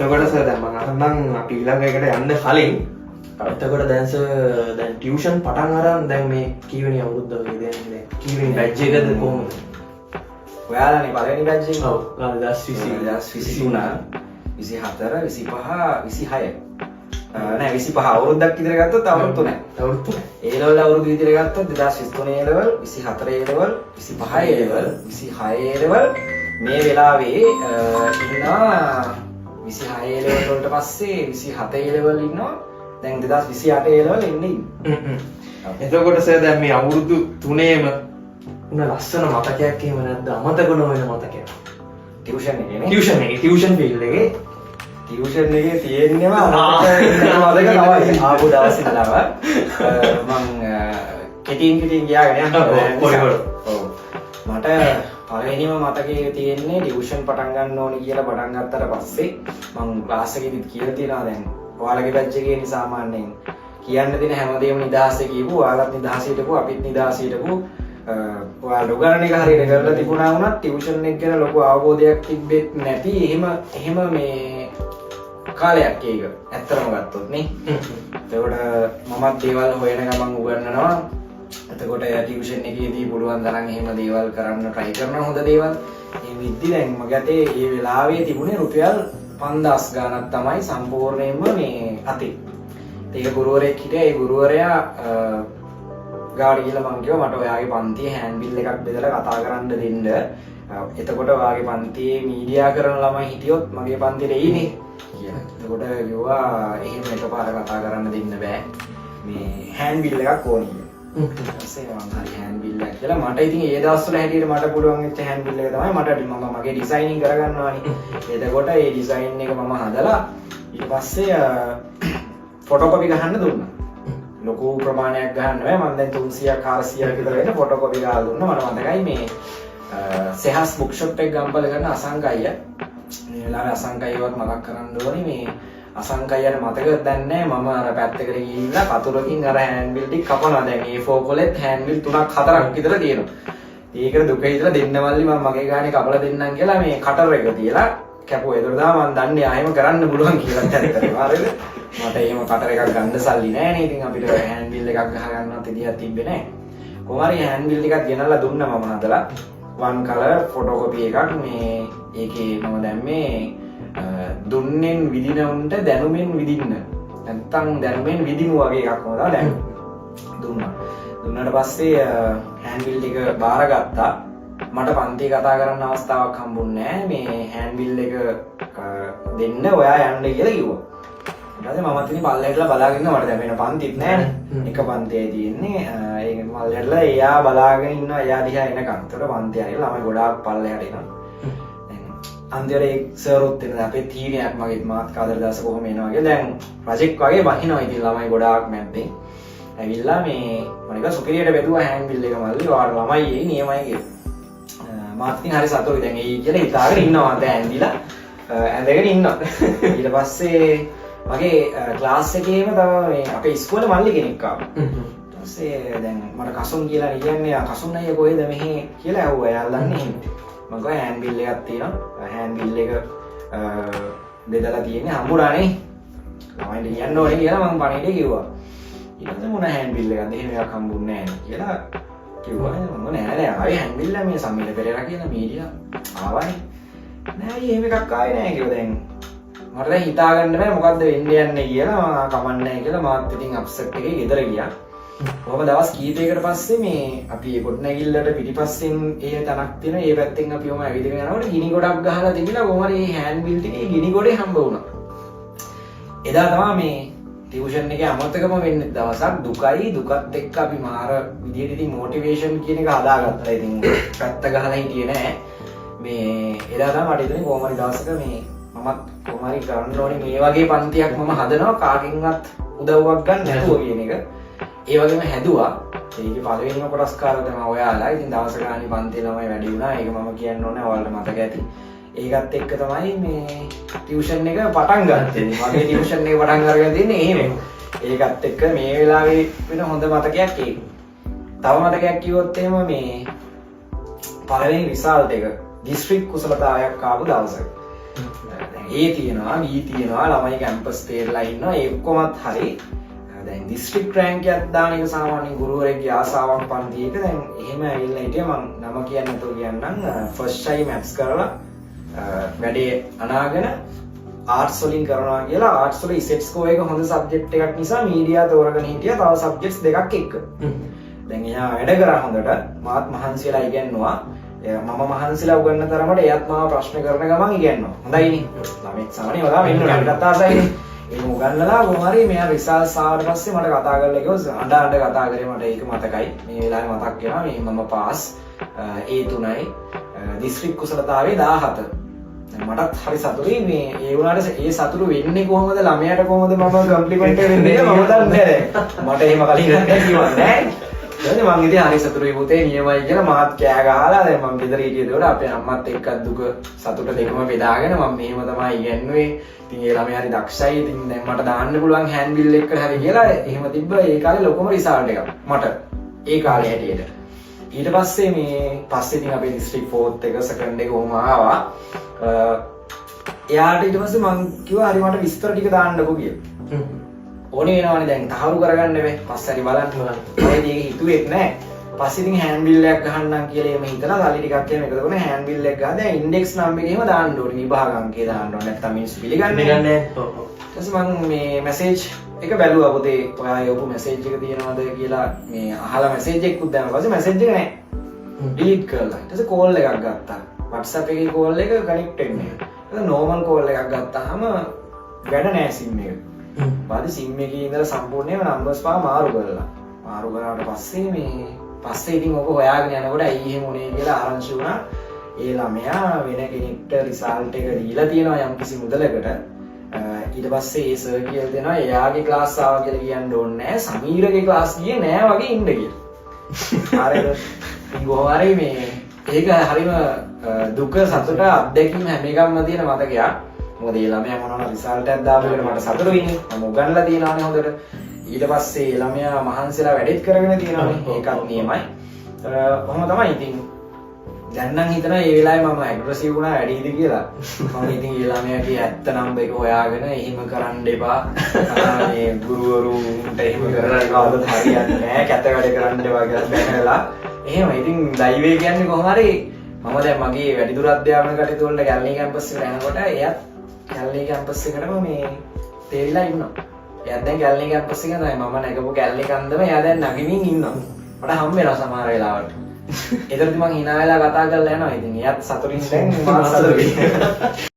එතකොට සර් දැන් මම අහන්නම් අපි ඊළඟ එකට යන්න කලින් එතකොට දැන් සර් දැන් ටියුෂන් පටන් අරන් දැන් මේ කීවෙනි අවුරුද්ද වගේ දැන් කීවෙනි බැච් එකද කොහොමද? ඔයාලානේ පළවෙනි බැච් එක? ඔව් 2023 24 25 26 නෑ 25 අවුරුද්දක් විතර ගත්තොත් අවුරුදු 3යි. අවුරුදු 3යි. ඒ ලෙවල් අවුරුදු විතර ගත්තොත් 2023 ඒ ලෙවල් 24 ඒ ලෙවල් 25 ඒ ලෙවල් 26 ඒ ලෙවල් මේ වෙලාවේ ඉන්නවා 26 ඒ ලෙවල් වලට පස්සේ 27 ඒ ලෙවල් ඉන්නවා. දැන් 2028 ඒ ලෙවල් එන්නේ. එතකොට සර් දැන් මේ අවුරුදු 3ේම උන ලස්සන මතකයක් එහෙම නැද්ද අමතක නොවන මතකයක්? ටියුෂන් එකේනේ. ටියුෂන් ෆීල්ඩ් එකේ ටියුෂන් එකේ තියෙන්නම මතක තමයි. ආපු දවස් ඉඳලාම මම කෙටින් ගියාගෙන යනවා. ඔව්. මට පළවෙනිම මතකයේ තියෙන්නේ ටියුෂන් පටන් ගන්න ඕනේ කියලා පටන් ගත්තට පස්සේ මම ක්ලාස් එකේදීත් කියලා තියෙනවා දැන් ඔයාලගේ බැච් එකේ ඉන්නේ සාමාන්‍යයෙන් කියන්න දෙන හැමදේම නිදහසේ කියපු ඔයාලත් නිදහසේ හිටපු අපිත් නිදහසේ හිටපු ඔයාලා උගන්නන එක හරියට කරලා තිබුණා වුණත් ටියුෂන් එක ගැන ලොකු අවබෝධයක් තිබෙත් නැති එහෙම මේ කාලයක් ඒක ඇත්තටම ගත්තොත් නේ. එතකොට මමත් දේවල් හොයන ගමන් උගන්වනවා. එතකොට ටියුෂන් එකේදී පුළුවන් තරම් එහෙම දේවල් කරන්න try කරන හොඳ දේවල්. මේ විද්දි දැන් මගේ අතේ මේ වෙලාවේ තිබුණේ රුපියල් 5000 ගාණක් තමයි සම්පූර්ණයෙන්ම මේ අතේ. ඒක ගුරුවරයෙක් හිටියා. ඒ ගුරුවරයා ගාඩි කියලා මං කිව්වා මට ඔයාගේ පන්තියේ හෑන්ඩ් බිල් එකක් බෙදලා කතා කරන්න දෙන්න. එතකොට ඔයාගේ පන්තියේ මීඩියා කරන ළමයි හිටියොත් මගේ පන්තියට එයිනේ කියලා. එතකොට කිව්වා එහෙම එකපාර කතා කරන්න දෙන්න බෑ. මේ හෑන්ඩ් බිල් එකක් ඕනේ කියලා. ඊපස්සේ මම හරි හෑන්ඩ් බිල් එකක් කියලා මට ඉතින් ඒ දවස්වල හැටියට මට පුළුවන් වෙච්ච හෑන්ඩ් බිල් එක තමයි මම මගේ ඩිසයිනින් කරගන්නවානේ. එතකොට ඒ ඩිසයින් එක මම හදලා ඊට පස්සේ ෆොටෝකොපි ගහන්න දුන්නා. ලොකු ප්‍රමාණයක් ගහන්න බෑ. මම දැන් 300ක් 400ක් විතර වෙන ෆොටෝකොපි ගහලා දුන්නා. මට මතකයි මේ සෙහස් බුක් ෂොප් එක ගම්පල කරන අසංක අයියා. මේ වෙලාවේ අසංක අයියවත් මතක් කරන්න ඕනේ. මේ අසංක අයියාට මතකද දන්නේ නැහැ. මම අර පැත්තකට ගිහිල්ලා කතුරකින් අර හෑන්ඩ් බිල් ටික කපනවා. දැන් A4 කොලෙත් හෑන්ඩ් බිල් 3ක් 4ක් විතර තියෙනවා. ඒකට දුක හිතලා දෙන්න මල්ලි මම මගේ ගානේ කපලා දෙන්නම් කියලා මේ කටර් එක තියලා කැපුවා. ඒතර තමයි මම දන්නේ ආයෙම කරන්න පුළුවන් කියලා චරිතේ. හරිද? මට එහෙම කටර් එකක් ගන්න සල්ලි නැහැ නේ. ඉතින් අපිට හෑන්ඩ් බිල් එකක් ගහ ගන්නවත් ඉඩියක් තිබ්බේ නැහැ. කොහොම හරි හෑන්ඩ් බිල් ටිකක් ගෙනල්ලා දුන්නා මම හදලා. වන් කලර් ෆොටෝකොපි එකක් මේ ඒකේ මම දැම්මේ දුන්නෙන් විදින උන්ට දැනුමෙන් විදින්න. නැත්තම් දැනුමෙන් විදිනු වගේ එකක් වුණා දැන් දුන්නා. දුන්නාට පස්සේ හෑන්ඩ් බිල් ටික බාරගත්තා. මට පන්තිය කතා කරන්න අවස්ථාවක් හම්බුන්නේ නැහැ. මේ හෑන්ඩ් බිල් එක දෙන්න ඔයා යන්න කියලා කිව්වා. ඊට පස්සේ මම ඉතින් පල්ලෙටලා බලාගෙන ඉන්නවා. මට දැන් වෙන පන්තිත් නැහැනේ. එක පන්තියයි තියෙන්නේ. ඒක පල්ලෙටලා එයා බලාගෙන ඉන්නවා. එයා දිහා එනකන්. ඒතකොට පන්තිය හරියලා ළමයි ගොඩාක් පල්ලෙහාට එනවා. දැන් අන්තිමට ඒ සර්වත් එන අපේ තීරණයක් මගේ මාත් කාදර දාස කොහොම එනවා කියලා. දැන් ප්‍රොජෙක්ට් වගේ බහිනවා. ඉතින් ළමයි ගොඩාක් මැද්දෙන් ඇවිල්ලා මේ මම එක සුපිරියට බෙදුවා හෑන්ඩ් බිල් එක මල්ලි. ඔයාලා ළමයි එයි නියමයි කියලා. මාත් ඉතින් හරි සතුටුයි. දැන් එයි කියලා හිතාගෙන ඉන්නවා. දැන් ඇඳිලා ඇඳගෙන ඉන්නවා. ඊට පස්සේ මගේ ක්ලාස් එකේම තව මේ අපේ ඉස්කෝලේ මල්ලි කෙනෙක් ආවා. ඊට පස්සේ දැන් මට කසුන් කියලා කියන්නේ කසුන් අයියා කොහෙද මෙහි කියලා ඇහුවා. එයාලා දන්නේ එහෙම. මම කිව්වා හෑන්ඩ් බිල් එකක් තියෙනවා. හෑන්ඩ් බිල් එක බෙදලා තියෙන්නේ හම්බුණානේ. ළමයින්ට කියන්න ඕනේ කියලා මම පණිවිඩය කිව්වා. ඊට පස්සේ මොන හෑන්ඩ් බිල් එකක්ද එහෙම එකක් හම්බුන්නේ නැහැ කියලා කිව්වා. මම නෑ ආවේ හෑන්ඩ් බිල් එක මේ සම්මිල පෙරේරා කියන මීඩියා ආවනේ. නෑ එහෙම එකක් ආවේ නෑ කිව්වා. දැන් මට දැන් හිතා ගන්න බෑ මොකද්ද වෙන්න යන්නේ කියලා. කමන්නේ කියලා මාත් ඉතින් අප්සෙට් එකේ ගෙදර ගියා. කොහොම දවස් කීපයකට පස්සේ මේ අපි ගොඩනැගිල්ලට පිටිපස්සෙන් ඒ තනක් තියෙන ඒ පැත්තෙන් අපි ඔම ඇවිදගෙන යනකොට ගිනි ගොඩක් ගහලා තිබිලා කොහොම හරි මේ හෑන්ඩ් බිල් ටිකේ ගිනි ගොඩේ හම්බ වුණා. එදා තමයි මේ ටියුෂන් එකේ අමතකම වෙන්නේ දවසක්. දුකත් එක්ක අපි මාර විදියට ඉතින් මොටිවේෂන් කියන එක හදාගත්තා. ඉතින් පැත්ත ගහලා හිටියේ නෑ. මේ එදා තමයි මට ඉතින් කොහොම හරි දවසක මේ මමත් කොහොම හරි කරන්න ඕනේ මේ වගේ පන්තියක් මම හදනවා කාගෙන්වත් උදව්වක් ගන්න නැතුව කියන එක. ඒ වගේම හැදුවා. ඒකේ පළවෙනිම කොටස්කාරය තමයි ඔයාලා. ඉතින් දවස ගානේ පන්ති ළමයි වැඩි වුණා. ඒක මම කියන්න ඕනේ ඔයාලට මතක ඇති. ඒකත් එක්ක තමයි මේ ටියුෂන් එක පටන් ගත්තේ. මගේ ටියුෂන් එක පටන් අරගෙන තින්නේ එහෙම. ඒකත් එක්ක මේ වෙලාවේ වෙන හොඳ මතකයක් ඒක. තව මතකයක් කිව්වොත් එහෙම මේ පළවෙනි රිසල්ට් එක දිස්ත්‍රික් කුසලතාවයක් ආපු දවසක. දැන් ඒ තියෙනවා B තියෙනවා ළමයි කැම්පස් තේරලා ඉන්නවා ඒ ඔක්කොමත් හරි දැන් දිස්ත්‍රික් රෑන්ක් එකක් දාන එක සාමාන්‍ය ගුරුවරයෙක්ගේ ආසාවක් පන්තියක දැන් එහෙම ඇවිල්ලා හිටියේ මම නම කියන්න නැතුව කියන්නම් ෆස්ට් ටයිම් මැත්ස් කරලා වැඩේ අනාගෙන ආර්ට්ස් වලින් කරනවා කියලා ආර්ට්ස් වල ඉසෙට් ස්කෝර් එක හොඳ සබ්ජෙක්ට් එකක් නිසා මීඩියා තෝරගෙන හිටියා තව සබ්ජෙක්ට්ස් දෙකක් එක්ක දැන් එයා වැඩ කරා හොඳට මාත් මහන්සියලා ඉගෙනුවා මම මහන්සිලා උගන්න තරමට එයත් මාව ප්‍රශ්න කරන ගමන් ඉගෙනනවා හොඳයිනේ ළමෙක් සාමාන්‍ය වලා වෙන්න අපිටත් ආසයිනේ ඒක උගන්නලා කොහොමරි මෙයා රිසල්ට්ස් ආවට පස්සේ මට කතා කරලා කිව්වා අඬ අඬ කතා කරේ මට ඒක මතකයි මේ වෙලාවේ මතක් වෙනවා මේ මම පාස් A3යි දිස්ත්‍රික් කුසලතාවේ 17 මටත් හරි සතුටුයි මේ ඒ වුණාට ඒ සතුටු වෙන්නේ කොහොමද ළමයාට කොහොමද මම කම්ප්ලිමන්ට් වෙන්නේ මම දන්නේ නැහැ මට එහෙම කලින් නැහැ කිව්වා නෑ ඊට මං ඉතින් හරි සතුටුයි පුතේ නියමයි කියලා මාත් කෑ ගහලා දැන් මං ගෙදර හිටියේදී අපේ අම්මත් එක්ක දුක සතුට දෙකම බෙදාගෙන මම මෙහෙම තමයි ඉගෙනුවේ ඉතින් ඒ ළමයා හරි දක්ෂයි ඉතින් දැන් මට දාන්න පුළුවන් හෑන්ඩ් බිල් එකට හරි කියලා එහෙම තිබ්බ ඒ කාලේ ලොකම රිසල්ට් එකක් මට ඒ කාලේ හැටියට ඊට පස්සේ ඉතින් අපේ ඩිස්ට්‍රික්ට් 4th එක සෙකන්ඩ් එක කොහොම ආවා එයාට ඊට පස්සේ මං කිව්වා හරි මට විස්තර ටික දාන්නකෝ කියලා ඕනේ වෙනවනේ දැන් තහවුරු කරගන්න මේ පස්සේ හරි බලන්න මම ඒක හිතුවෙත් නෑ පස්සේ ඉතින් හෑන්ඩ් බිල් එකක් ගහන්නම් කියලා එහෙම හිතලා සල්ලි ටිකක් එහෙම එකතු කරගෙන හෑන්ඩ් බිල් එක ගහලා දැන් ඉන්ඩෙක්ස් නම් එකේම දාන්න ඕනේ විභාග අංකය දාන්න ඕනේ නැත්නම් මිනිස්සු පිළිගන්නේ නැහැ ඔව් ඊට මම මේ මැසේජ් එක බැලුවා පොතේ ඔයා යොපු මැසේජ් එක තියෙනවද කියලා මේ අහලා මැසේජ් එකකුත් දැම්මා පස්සේ මැසේජ් එක නැහැ ඩිලීට් කරලා ඊට පස්සේ කෝල් එකක් ගත්තා WhatsApp එකේ කෝල් එක කනෙක්ට් වෙන්නේ නැහැ නෝමල් කෝල් එකක් ගත්තාම වැඩ නැහැ සිම් එක ඊපස්සේ සිම් එකේ ඉඳලා සම්පූර්ණයෙන්ම නම්බර්ස් පහ මාරු කරාට පස්සේ ඉතින් ඔබ හොයාගෙන යනකොට ඇයි එහෙම උනේ කියලා ආරංචි වුණා ඒ ළමයා වෙන කෙනෙක්ට රිසල්ට් එක දීලා තියෙනවා යම්කිසි මුදලකට ඊට පස්සේ ඒ සර් කියලා දෙනවා එයාගේ ක්ලාස් ආවා කියලා කියන්න ඕනේ නැහැ සමීරගේ ක්ලාස් ගියේ නෑ වගේ ඉන්න කියලා හරිද ඉතින් කොහොම හරි මේ ඒක හරිම දුක සතුට අත්දැකීම් හැම එකක්ම තියෙන මතකයක් මොකද ඒ ළමයා මොනවා රිසල්ට් එකක් දාපුවකට මට සතුටුයිනේ මම උගන්ලා තියනවානේ හොඳට ඊට පස්සේ ඒ ළමයා මහන්සිලා වැඩිත් කරගෙන තියෙනවානේ ඒකත් නියමයි කොහොම තමයි ඉතින් දැන් නම් හිතනවා මේ වෙලාවේ මම ඇග්‍රෙසිව් වුණා වැඩිද කියලා මම ඉතින් ඒ ළමයාගේ ඇත්ත නම්බර් එක හොයාගෙන එහෙම කරන්න එපා මේ ගුරුවරුන්ට එහෙම කරලා කවදාවත් හරියන්නේ නැහැ කැත වැඩ කරන්න එපා කියලා බැනලා එහෙම ඉතින් දෛවය කියන්නේ කොහොම හරි මම දැන් මගේ වැඩිදුර අධ්‍යාපන කටයුතු වලට ගැලණී කැම්පස් එකට යනකොට එයාත් ගැලණී කැම්පස් එකටම මේ තේරිලා ඉන්නවා. එයාත් දැන් ගැලණී කැම්පස් එකේ තමයි මම නැගපු ගැලණී කන්දම එයා දැන් නගිමින් ඉන්නවා. මට හම් වෙනවා සමහර වෙලාවට. ඒතරදී මං hina වෙලා කතා කරලා යනවා. ඉතින් එයාත් සතුටින් දැන් මාත් සතුටින්.